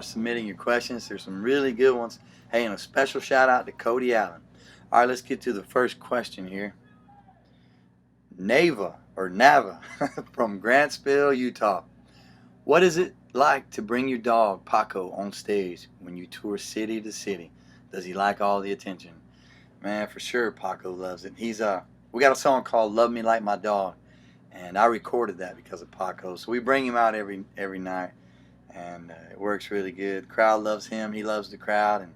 for submitting your questions. There's some really good ones. Hey, and a special shout out to Cody Allen. All right, let's get to the first question here. Nava from Grantsville, Utah. What is it like to bring your dog Paco on stage when you tour city to city? Does he like all the attention? Man, for sure, Paco loves it. We got a song called "Love Me Like My Dog," and I recorded that because of Paco. So we bring him out every night, and it works really good. The crowd loves him. He loves the crowd, and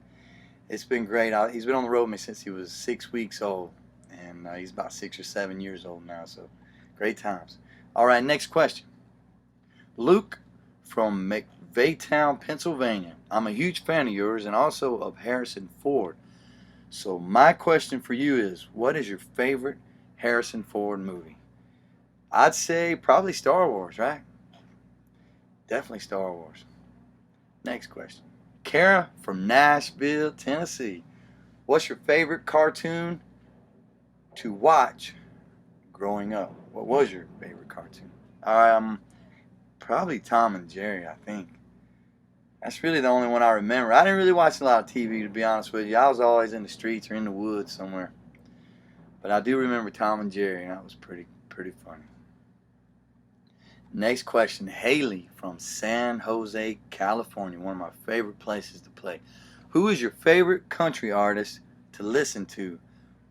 it's been great. He's been on the road with me since he was 6 weeks old, and he's about 6 or 7 years old now. So great times. All right, next question. Luke from McVaytown, Pennsylvania. I'm a huge fan of yours and also of Harrison Ford. So my question for you is, what is your favorite Harrison Ford movie? I'd say probably Star Wars, right? Definitely Star Wars. Next question. Kara from Nashville, Tennessee. What's your favorite cartoon to watch growing up? What was your favorite cartoon? Probably Tom and Jerry, I think. That's really the only one I remember. I didn't really watch a lot of TV, to be honest with you. I was always in the streets or in the woods somewhere. But I do remember Tom and Jerry, and that was pretty funny. Next question. Haley from San Jose, California. One of my favorite places to play. Who is your favorite country artist to listen to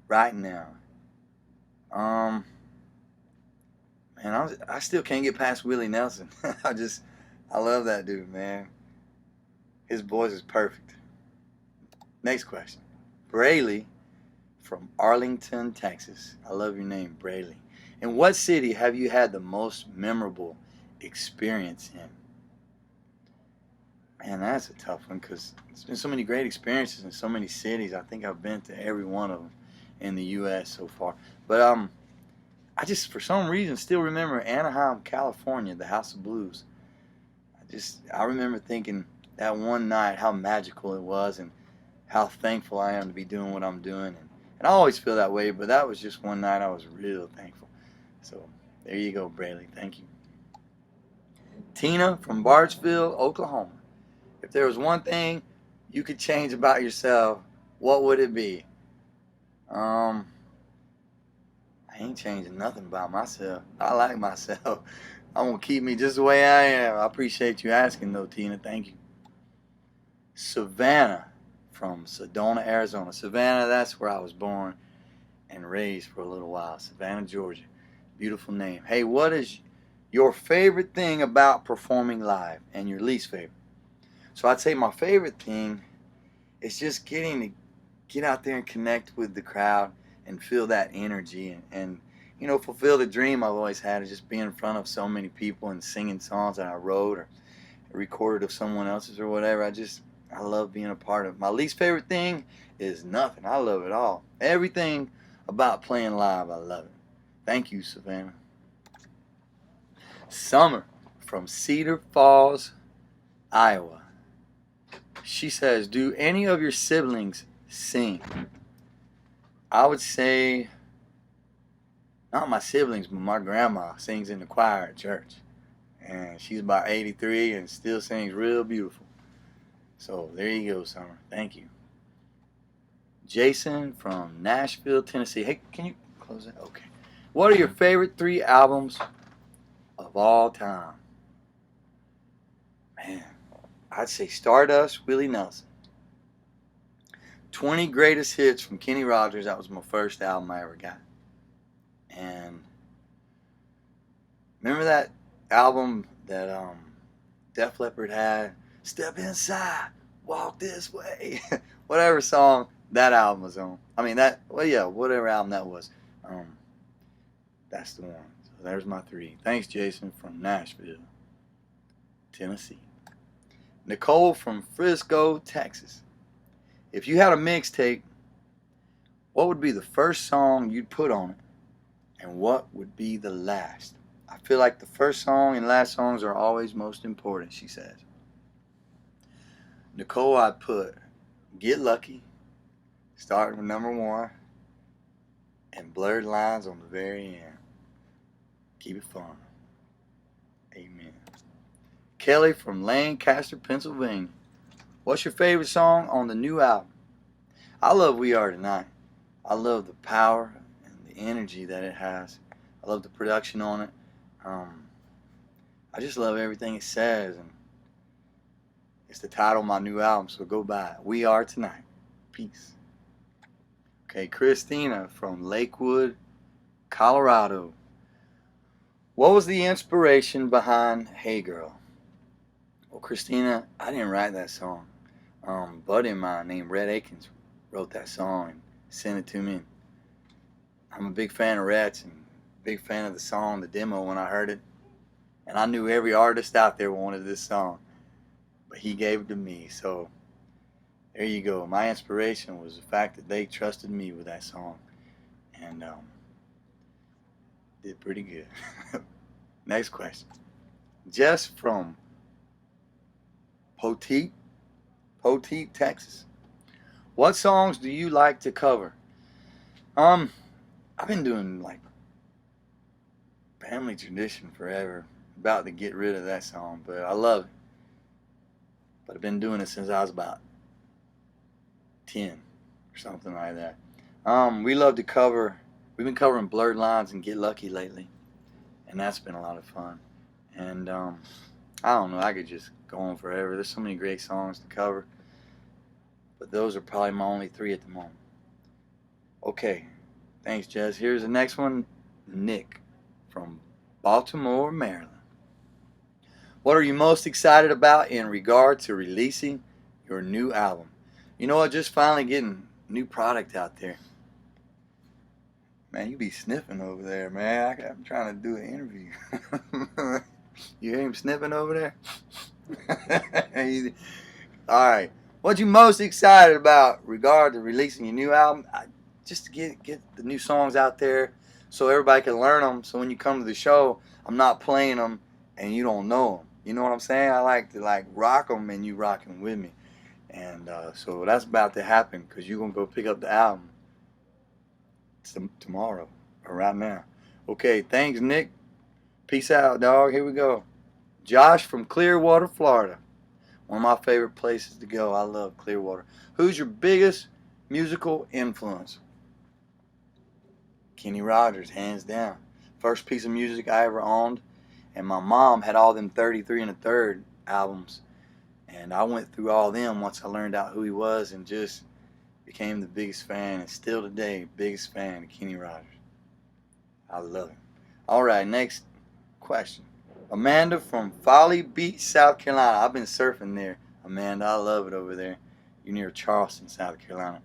right now? Man, I still can't get past Willie Nelson. I love that dude, man. His voice is perfect. Next question. Brayley from Arlington, Texas. I love your name, Brayley. In what city have you had the most memorable experience in? Man, that's a tough one because there's been so many great experiences in so many cities. I think I've been to every one of them in the U.S. so far. But I just, for some reason, still remember Anaheim, California, the House of Blues. I remember thinking that one night how magical it was and how thankful I am to be doing what I'm doing. And I always feel that way, but that was just one night I was real thankful. So there you go, Brayley. Thank you. Tina from Bartsville, Oklahoma. If there was one thing you could change about yourself, what would it be? I ain't changing nothing about myself. I like myself. I'm going to keep me just the way I am. I appreciate you asking, though, Tina. Thank you. Savannah from Sedona, Arizona. Savannah, that's where I was born and raised for a little while. Savannah, Georgia. Beautiful name. Hey, what is your favorite thing about performing live and your least favorite? So I'd say my favorite thing is just getting to get out there and connect with the crowd and feel that energy and fulfill the dream I've always had of just being in front of so many people and singing songs that I wrote or recorded of someone else's or whatever. I love being a part of it. My least favorite thing is nothing. I love it all. Everything about playing live, I love it. Thank you, Savannah. Summer from Cedar Falls, Iowa. She says, do any of your siblings sing? I would say, not my siblings, but my grandma sings in the choir at church. And she's about 83 and still sings real beautiful. So there you go, Summer. Thank you. Jason from Nashville, Tennessee. Hey, can you close that? Okay. What are your favorite 3 albums of all time? Man, I'd say Stardust, Willie Nelson. 20 Greatest Hits from Kenny Rogers. That was my first album I ever got. And remember that album that Def Leppard had? Step Inside, Walk This Way. Whatever song that album was on. Whatever album that was. That's the one. So there's my 3. Thanks, Jason from Nashville, Tennessee. Nicole from Frisco, Texas. If you had a mixtape, what would be the first song you'd put on it? And what would be the last? I feel like the first song and last songs are always most important, she says. Nicole, I'd put Get Lucky, starting with number 1, and Blurred Lines on the very end. Keep it fun. Amen. Kelly from Lancaster, Pennsylvania. What's your favorite song on the new album? I love We Are Tonight. I love the power and the energy that it has. I love the production on it. Um, I just love everything it says, and it's the title of my new album, so go buy it. We Are Tonight. Peace. Okay, Christina from Lakewood, Colorado. What was the inspiration behind Hey Girl? Well, Christina, I didn't write that song. A buddy of mine named Rhett Akins wrote that song and sent it to me. I'm a big fan of Rhett's and big fan of the song, the demo when I heard it. And I knew every artist out there wanted this song, but he gave it to me. So there you go. My inspiration was the fact that they trusted me with that song, and did pretty good. Next question. Jess from Poteet, Texas. What songs do you like to cover? I've been doing like Family Tradition forever. About to get rid of that song, but I love it. But I've been doing it since I was about 10 or something like that. We love to cover. We've been covering Blurred Lines and Get Lucky lately, and that's been a lot of fun. And I don't know, I could just go on forever. There's so many great songs to cover, but those are probably my only 3 at the moment. Okay, thanks, Jess. Here's the next one. Nick from Baltimore, Maryland. What are you most excited about in regard to releasing your new album? You know what? Just finally getting new product out there. Man, you be sniffing over there, man. I'm trying to do an interview. You hear him sniffing over there? All right. What you most excited about regard to releasing your new album? Just to get the new songs out there so everybody can learn them. So when you come to the show, I'm not playing them and you don't know them. You know what I'm saying? I like to rock them and you rocking with me. And so that's about to happen because you're going to go pick up the album tomorrow or right now. Okay, thanks, Nick. Peace out, dog. Here we go. Josh from Clearwater, Florida. One of my favorite places to go. I love Clearwater. Who's your biggest musical influence? Kenny Rogers, hands down. First piece of music I ever owned. And my mom had all them 33 and a third albums. And I went through all them once I learned out who he was and just became the biggest fan. And still today, biggest fan of Kenny Rogers. I love him. All right, next question. Amanda from Folly Beach, South Carolina. I've been surfing there, Amanda. I love it over there. You're near Charleston, South Carolina.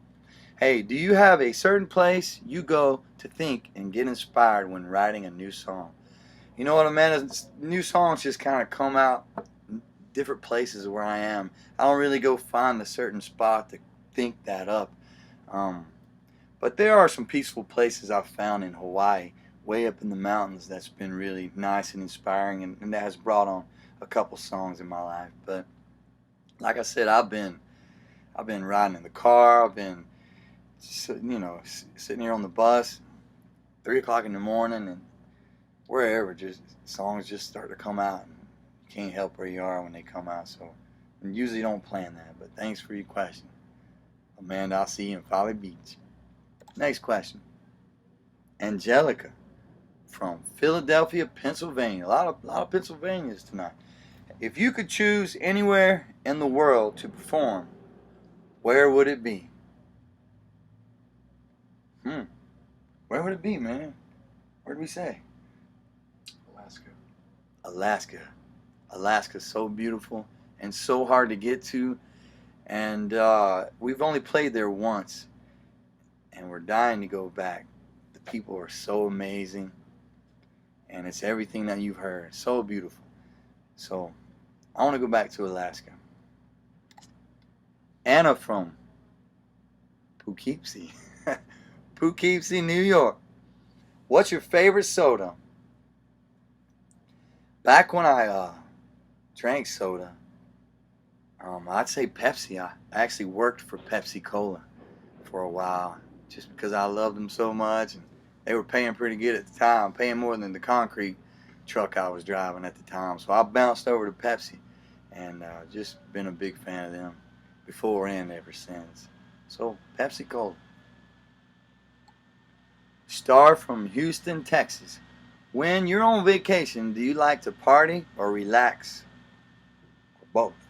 Hey, do you have a certain place you go to think and get inspired when writing a new song? You know what, Amanda? New songs just kind of come out different places where I am. I don't really go find a certain spot to think that up. But there are some peaceful places I've found in Hawaii, way up in the mountains, that's been really nice and inspiring, and that has brought on a couple songs in my life. But like I said, I've been riding in the car. I've been sitting here on the bus, 3 o'clock in the morning, and wherever, just songs just start to come out. And you can't help where you are when they come out. So I usually don't plan that. But thanks for your question, Amanda. I'll see you in Folly Beach. Next question. Angelica from Philadelphia, Pennsylvania. A lot of Pennsylvanians tonight. If you could choose anywhere in the world to perform, where would it be? Where would it be, man? Where did we say? Alaska's so beautiful and so hard to get to. And we've only played there once. And we're dying to go back. The people are so amazing. And it's everything that you've heard. So beautiful. So I want to go back to Alaska. Anna from Poughkeepsie. Poughkeepsie, New York. What's your favorite soda? Back when I drank soda, I'd say Pepsi. I actually worked for Pepsi Cola for a while just because I loved them so much. And they were paying pretty good at the time, paying more than the concrete truck I was driving at the time. So I bounced over to Pepsi and just been a big fan of them. before and ever since. So, Pepsi Cola. Star from Houston, Texas. When you're on vacation, do you like to party or relax? Or both?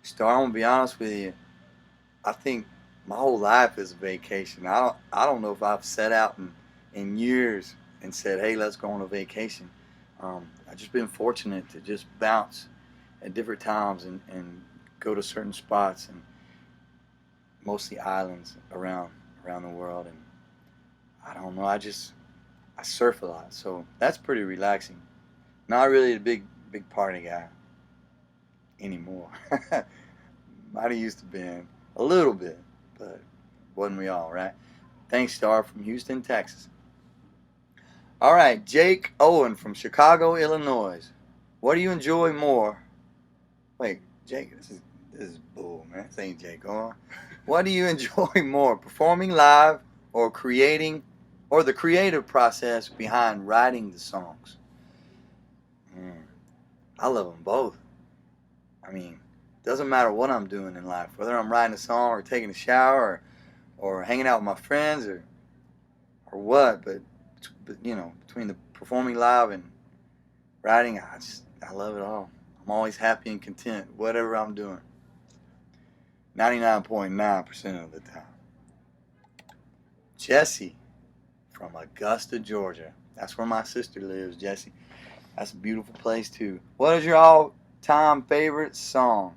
Star, I'm gonna be honest with you. I think my whole life is a vacation. I don't know if I've set out in years and said, hey, let's go on a vacation. I've just been fortunate to just bounce at different times and go to certain spots, and mostly islands around the world. And I don't know, I surf a lot, so that's pretty relaxing. Not really a big party guy anymore. Might have used to be a little bit, but wasn't we all, right? Thanks, Star from Houston, Texas. All right, Jake Owen from Chicago, Illinois. What do you enjoy more? Wait, Jake, this is bull, man. This ain't Jake Owen. What do you enjoy more, performing live or the creative process behind writing the songs? I love them both. I mean, doesn't matter what I'm doing in life, whether I'm writing a song or taking a shower or hanging out with my friends or what, but between the performing live and writing, I love it all. I'm always happy and content, whatever I'm doing. 99.9% of the time. Jesse from Augusta, Georgia. That's where my sister lives, Jesse. That's a beautiful place too. What is your all-time favorite song?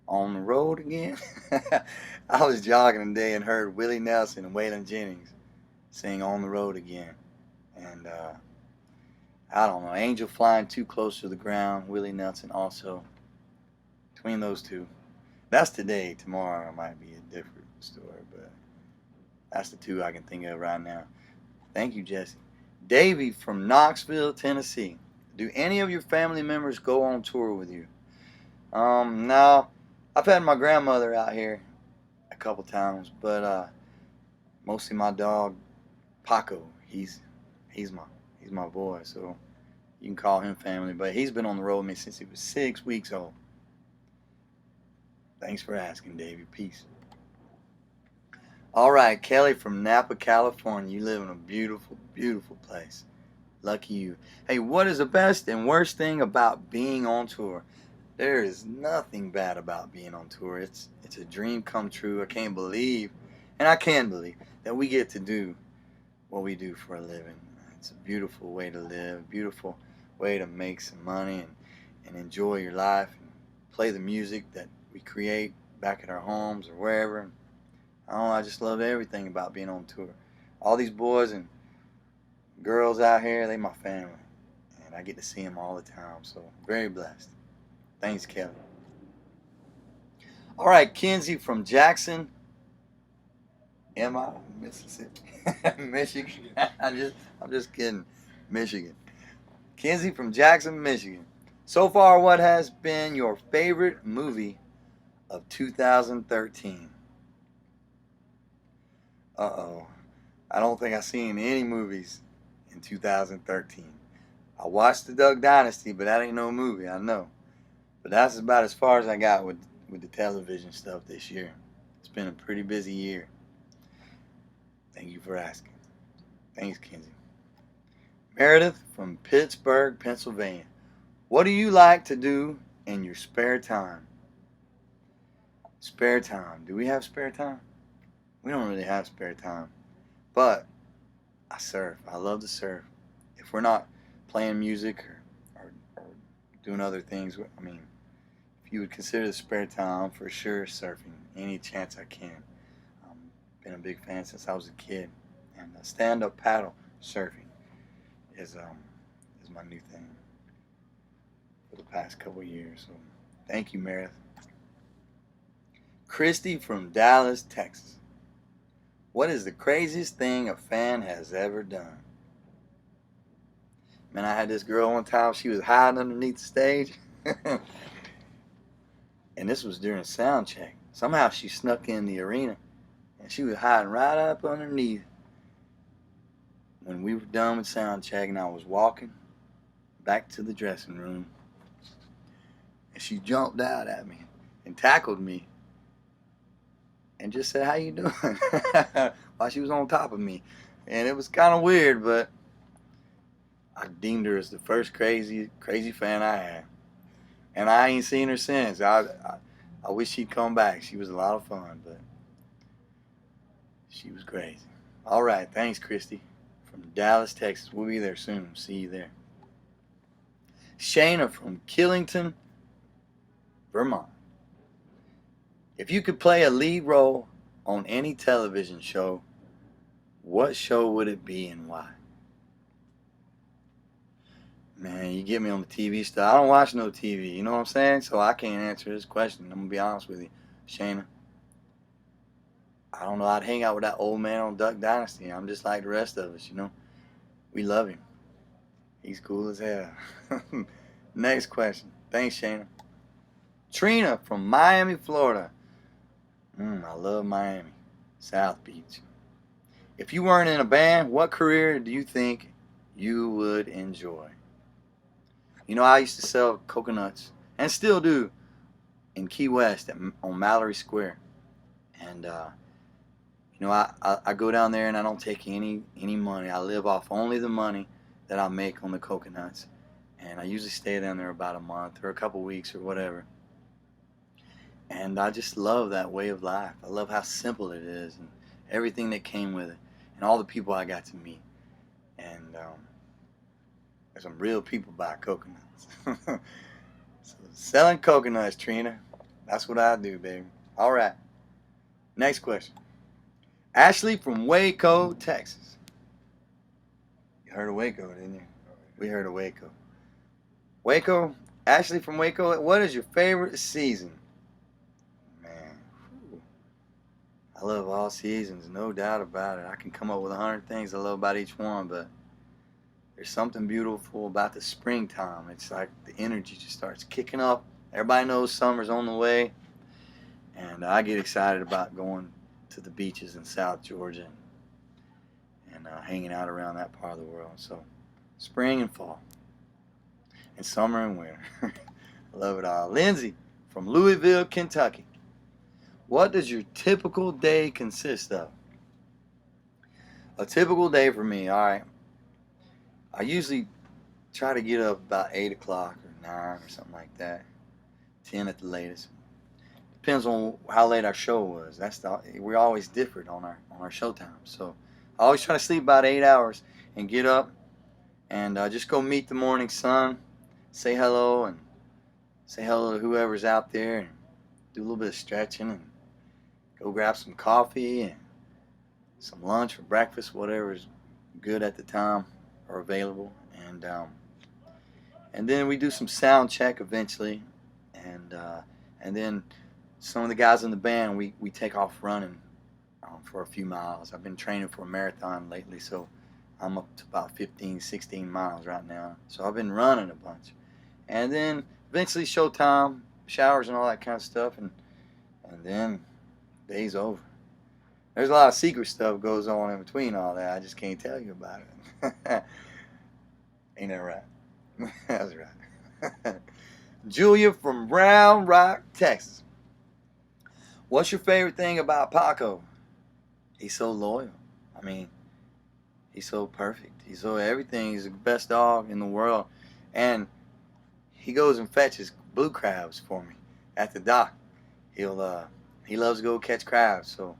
On the Road Again? I was jogging today and heard Willie Nelson and Waylon Jennings sing On the Road Again. And I don't know, Angel Flying Too Close to the Ground, Willie Nelson also. Between those two. That's today. Tomorrow might be a different story, but that's the two I can think of right now. Thank you, Jesse. Davey from Knoxville, Tennessee. Do any of your family members go on tour with you? No. I've had my grandmother out here a couple times, but mostly my dog Paco. He's my boy, so you can call him family. But he's been on the road with me since he was 6 weeks old. Thanks for asking, Davey. Peace. All right, Kelly from Napa, California. You live in a beautiful, beautiful place. Lucky you. Hey, what is the best and worst thing about being on tour? There is nothing bad about being on tour. It's a dream come true. I can't believe, and I can believe, that we get to do what we do for a living. It's a beautiful way to live, beautiful way to make some money and enjoy your life and play the music that we create back at our homes or wherever. I don't know, I just love everything about being on tour. All these boys and girls out here, they my family, and I get to see them all the time, so very blessed. Thanks, Kelly. All right, Kenzie from Jackson, Mississippi, Michigan. I'm just kidding, Michigan. Kenzie from Jackson, Michigan. So far, what has been your favorite movie of 2013? Uh-oh. I don't think I've seen any movies in 2013. I watched the Duck Dynasty, but that ain't no movie, I know. But that's about as far as I got with the television stuff this year. It's been a pretty busy year. Thank you for asking. Thanks, Kenzie. Meredith from Pittsburgh, Pennsylvania. What do you like to do in your spare time? Spare time. Do we have spare time? We don't really have spare time. But I surf. I love to surf. If we're not playing music or doing other things, I mean, if you would consider the spare time, for sure surfing any chance I can. Been a big fan since I was a kid, and stand-up paddle surfing is my new thing for the past couple of years. So thank you, Meredith. Christy from Dallas, Texas. What is the craziest thing a fan has ever done? Man, I had this girl one time, she was hiding underneath the stage. And this was during sound check. Somehow she snuck in the arena, and she was hiding right up underneath. When we were done with sound check and I was walking back to the dressing room, And she jumped out at me and tackled me and just said, "How you doing?" while she was on top of me. And it was kind of weird, but I deemed her as the first crazy fan I had. And I ain't seen her since. I wish she'd come back. She was a lot of fun, but she was crazy. All right, thanks, Christy, from Dallas, Texas. We'll be there soon. See you there. Shayna from Currington, Vermont. If you could play a lead role on any television show, what show would it be and why? Man, you get me on the TV stuff. I don't watch no TV, you know what I'm saying? So I can't answer this question. I'm going to be honest with you, Shayna. I don't know. I'd hang out with that old man on Duck Dynasty. I'm just like the rest of us, you know. We love him. He's cool as hell. Next question. Thanks, Shayna. Trina from Miami, Florida. I love Miami. South Beach. If you weren't in a band, what career do you think you would enjoy? You know, I used to sell coconuts, and still do, in Key West on Mallory Square. And, you know, I go down there and I don't take any money. I live off only the money that I make on the coconuts. And I usually stay down there about a month or a couple weeks or whatever. And I just love that way of life. I love how simple it is and everything that came with it and all the people I got to meet. And there's some real people buy coconuts. So selling coconuts, Trina, that's what I do, baby. All right. Next question. Ashley from Waco, Texas. You heard of Waco, didn't you? We heard of Waco. Waco, Ashley from Waco, what is your favorite season? Man, I love all seasons, no doubt about it. I can come up with 100 things I love about each one, but there's something beautiful about the springtime. It's like the energy just starts kicking up. Everybody knows summer's on the way, and I get excited about going to the beaches in South Georgia and hanging out around that part of the world. So spring and fall and summer and winter. I love it all. Lindsay from Louisville, Kentucky. What does your typical day consist of? A typical day for me, all right. I usually try to get up about 8 o'clock or 9 or something like that. 10 at the latest. Depends on how late our show was. We always differed on our show time. So I always try to sleep about 8 hours and get up and just go meet the morning sun, say hello to whoever's out there, and do a little bit of stretching and go grab some coffee and some lunch or breakfast, whatever's good at the time or available, and then we do some sound check eventually, and then some of the guys in the band we take off running for a few miles. I've been training for a marathon lately, so I'm up to about 15, 16 miles right now. So I've been running a bunch, and then eventually showtime, showers and all that kind of stuff, and then day's over. There's a lot of secret stuff goes on in between all that. I just can't tell you about it. Ain't that right? That's right. Julia from Round Rock, Texas. What's your favorite thing about Paco? He's so loyal. I mean, he's so perfect. He's so everything. He's the best dog in the world. And he goes and fetches blue crabs for me at the dock. He loves to go catch crabs, so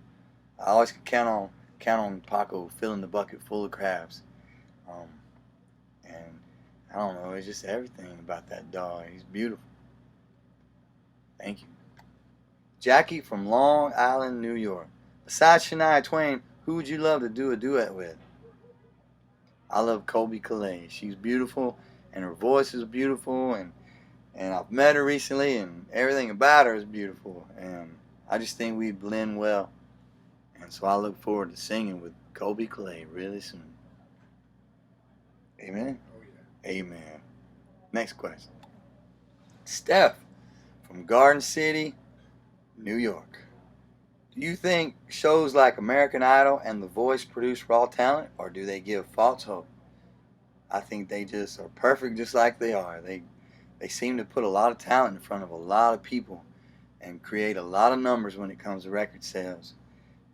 I always can count on Paco filling the bucket full of crabs. And I don't know, it's just everything about that dog. He's beautiful. Thank you. Jackie from Long Island, New York. Besides Shania Twain, who would you love to do a duet with? I love Colby Calais. She's beautiful, and her voice is beautiful, and I've met her recently, and everything about her is beautiful, and I just think we blend well. And so I look forward to singing with Colby Calais really soon. Amen? Oh, yeah. Amen. Next question. Steph from Garden City, New York. Do you think shows like American Idol and The Voice produce raw talent, or do they give false hope? I think they just are perfect just like they are. They they seem to put a lot of talent in front of a lot of people and create a lot of numbers when it comes to record sales,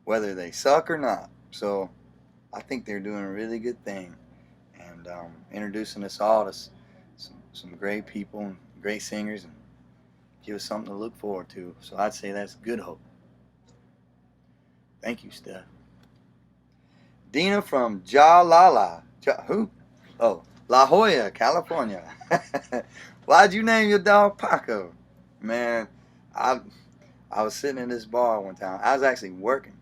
whether they suck or not. So I think they're doing a really good thing, and introducing us all to some great people and great singers, and give us something to look forward to. So I'd say that's good hope. Thank you, Steph. Dina from who? Oh, La Jolla, California. Why'd you name your dog Paco? Man, I was sitting in this bar one time. I was actually working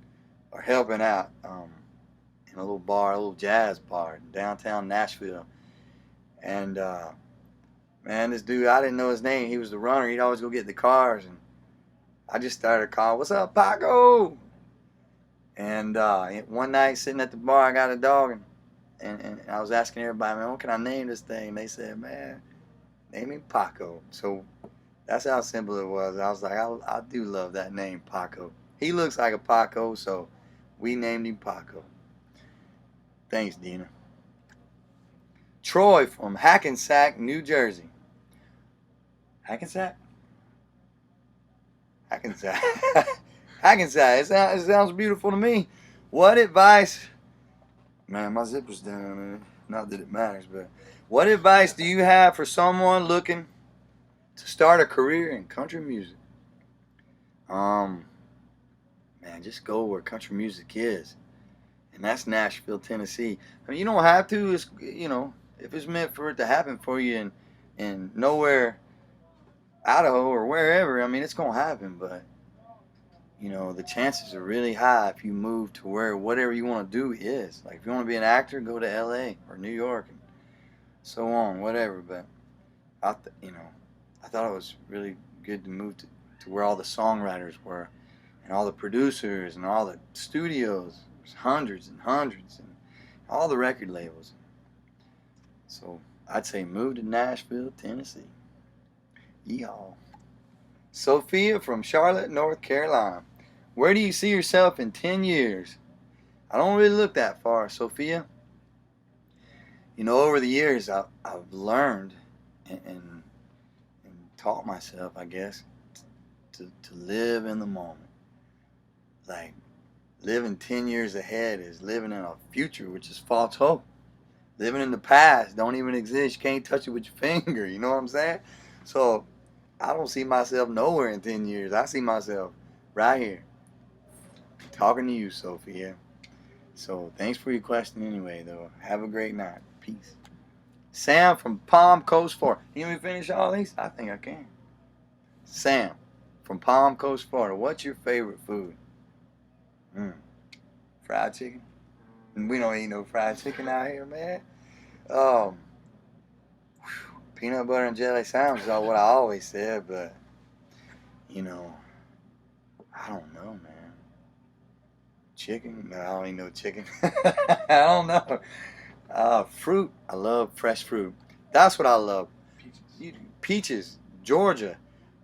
or helping out in a little bar, a little jazz bar in downtown Nashville. And man, this dude, I didn't know his name. He was the runner. He'd always go get the cars, and I just started calling, "What's up, Paco?" And one night, sitting at the bar, I got a dog, and I was asking everybody, "Man, what can I name this thing?" And they said, "Man, name him Paco." So that's how simple it was. I was like, I do love that name, Paco. He looks like a Paco, so we named him Paco. Thanks, Dina. Troy from Hackensack, New Jersey. Hackensack? Hackensack. Hackensack. It sounds beautiful to me. What advice? Man, my zipper's down. Not that it matters, but what advice do you have for someone looking to start a career in country music? Man, just go where country music is, and that's Nashville, Tennessee. I mean, you don't have to. It's, if it's meant for it to happen for you in nowhere, Idaho or wherever, I mean, it's gonna happen. But the chances are really high if you move to where whatever you want to do is. Like if you want to be an actor, go to L.A. or New York and so on, whatever. But I thought it was really good to move to where all the songwriters were, and all the producers and all the studios. There's hundreds and hundreds, and all the record labels. So I'd say move to Nashville, Tennessee. Yeehaw. Sophia from Charlotte, North Carolina. Where do you see yourself in 10 years? I don't really look that far, Sophia. Over the years, I've learned and taught myself, I guess, to live in the moment. Like, living 10 years ahead is living in a future, which is false hope. Living in the past don't even exist. You can't touch it with your finger. You know what I'm saying? So I don't see myself nowhere in 10 years. I see myself right here talking to you, Sophia. So thanks for your question anyway, though. Have a great night. Peace. Sam from Palm Coast, Florida. Can you finish all these? I think I can. Sam from Palm Coast, Florida. What's your favorite food? Fried chicken? We don't eat no fried chicken out here, man. Peanut butter and jelly sounds like what I always said, but I don't know, man. Chicken? No, I don't eat no chicken. I don't know. Fruit. I love fresh fruit. That's what I love. Peaches. Georgia.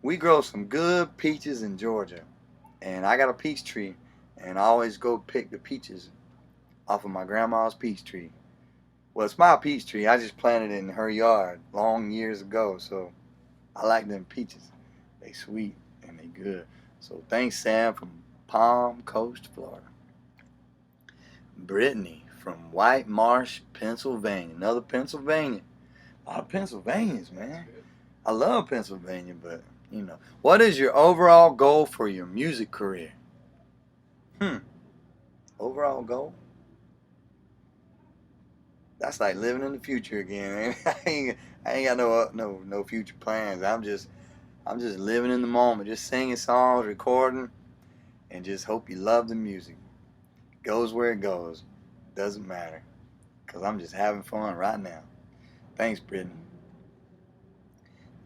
We grow some good peaches in Georgia, and I got a peach tree, and I always go pick the peaches off of my grandma's peach tree. Well, it's my peach tree. I just planted it in her yard long years ago, so I like them peaches. They sweet and they good. So thanks, Sam from Palm Coast, Florida. Brittany from White Marsh, Pennsylvania. Another Pennsylvania. A lot of Pennsylvanians, man. I love Pennsylvania, but what is your overall goal for your music career? Overall goal? That's like living in the future again. I ain't got no future plans. I'm just living in the moment, just singing songs, recording, and just hope you love the music. It goes where it goes. Doesn't matter, because I'm just having fun right now. Thanks, Brittany.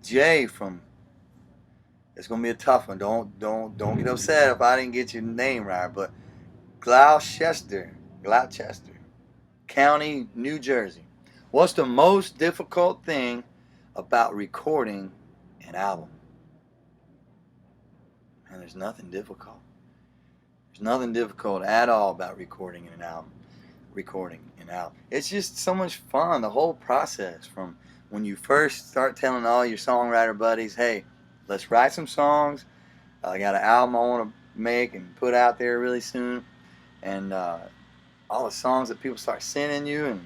Jay from, it's gonna be a tough one. Don't get upset if I didn't get your name right, but Gloucester County, New Jersey. What's the most difficult thing about recording an album? And there's nothing difficult. There's nothing difficult at all about recording an album. It's just so much fun, the whole process, from when you first start telling all your songwriter buddies, hey, let's write some songs. I got an album I want to make and put out there really soon. And all the songs that people start sending you, and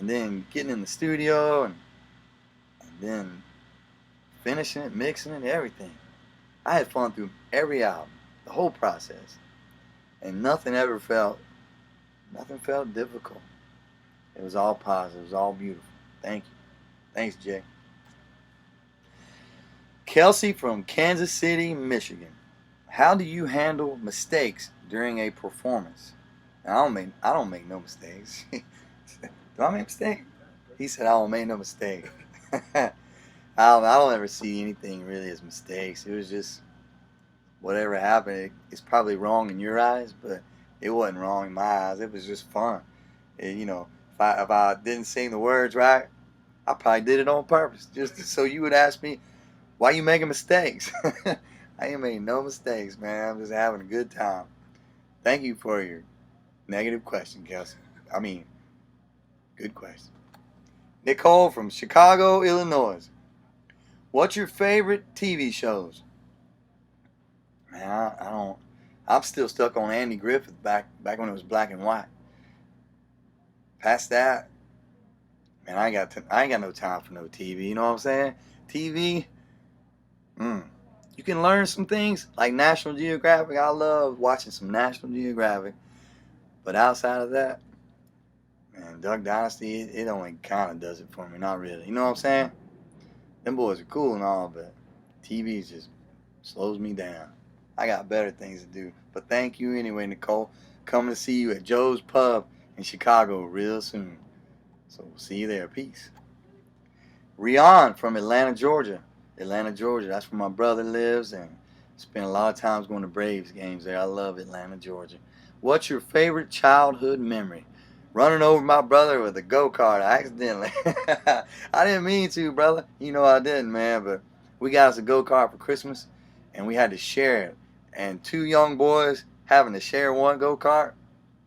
then getting in the studio, and then finishing it, mixing it, everything. I had fun through every album, the whole process. And nothing felt difficult. It was all positive. It was all beautiful. Thank you. Thanks, Jay. Kelsey from Kansas City, Michigan. How do you handle mistakes during a performance? Now, I don't make no mistakes. Do I make mistakes? He said I don't make no mistake. I don't ever see anything really as mistakes. It was just whatever happened. It's probably wrong in your eyes, but it wasn't wrong in my eyes. It was just fun. You know, if I didn't sing the words right, I probably did it on purpose, just so you would ask me, why you making mistakes? I ain't making no mistakes, man. I'm just having a good time. Thank you for your negative question, Kelsey. I mean, good question. Nicole from Chicago, Illinois. What's your favorite TV shows? Man, I don't. I'm still stuck on Andy Griffith back when it was black and white. Past that, man, I ain't got no time for no TV. You know what I'm saying? TV. You can learn some things like National Geographic. I love watching some National Geographic. But outside of that, man, Duck Dynasty, it only kind of does it for me. Not really. You know what I'm saying? Them boys are cool and all, but TV just slows me down. I got better things to do. But thank you anyway, Nicole. Coming to see you at Joe's Pub in Chicago real soon. So we'll see you there. Peace. Rian from Atlanta, Georgia. That's where my brother lives, and spend a lot of times going to Braves games there. I love Atlanta, Georgia. What's your favorite childhood memory? Running over my brother with a go-kart accidentally. I didn't mean to, brother. You know I didn't, man, but we got us a go-kart for Christmas, and we had to share it. And two young boys having to share one go-kart,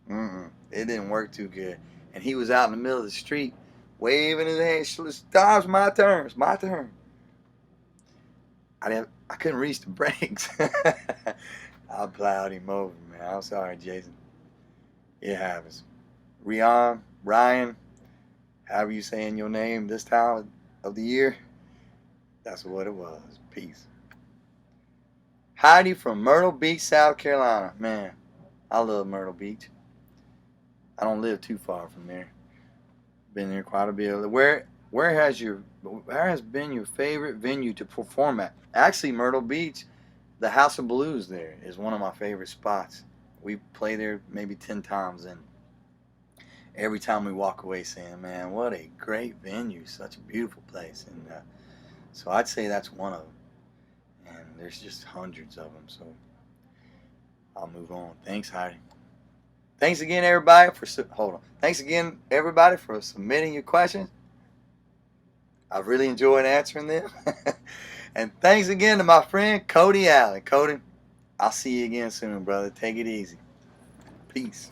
it didn't work too good. And he was out in the middle of the street waving his hand. Stop, my turn. It's my turn. I couldn't reach the brakes. I plowed him over, man. I'm sorry, Jason. It happens. Ryan, however you saying your name this time of the year, that's what it was. Peace. Heidi from Myrtle Beach, South Carolina. Man, I love Myrtle Beach. I don't live too far from there. Been there quite a bit. Where has been your favorite venue to perform at? Actually, Myrtle Beach, the House of Blues there is one of my favorite spots. We play there maybe 10 times, and every time we walk away saying, man, what a great venue, such a beautiful place. And so I'd say that's one of them. And there's just hundreds of them, so I'll move on. Thanks, Heidi. Thanks again, everybody, Thanks again, everybody, for submitting your questions. I've really enjoyed answering them. And thanks again to my friend Cody Allen. Cody, I'll see you again soon, brother. Take it easy. Peace.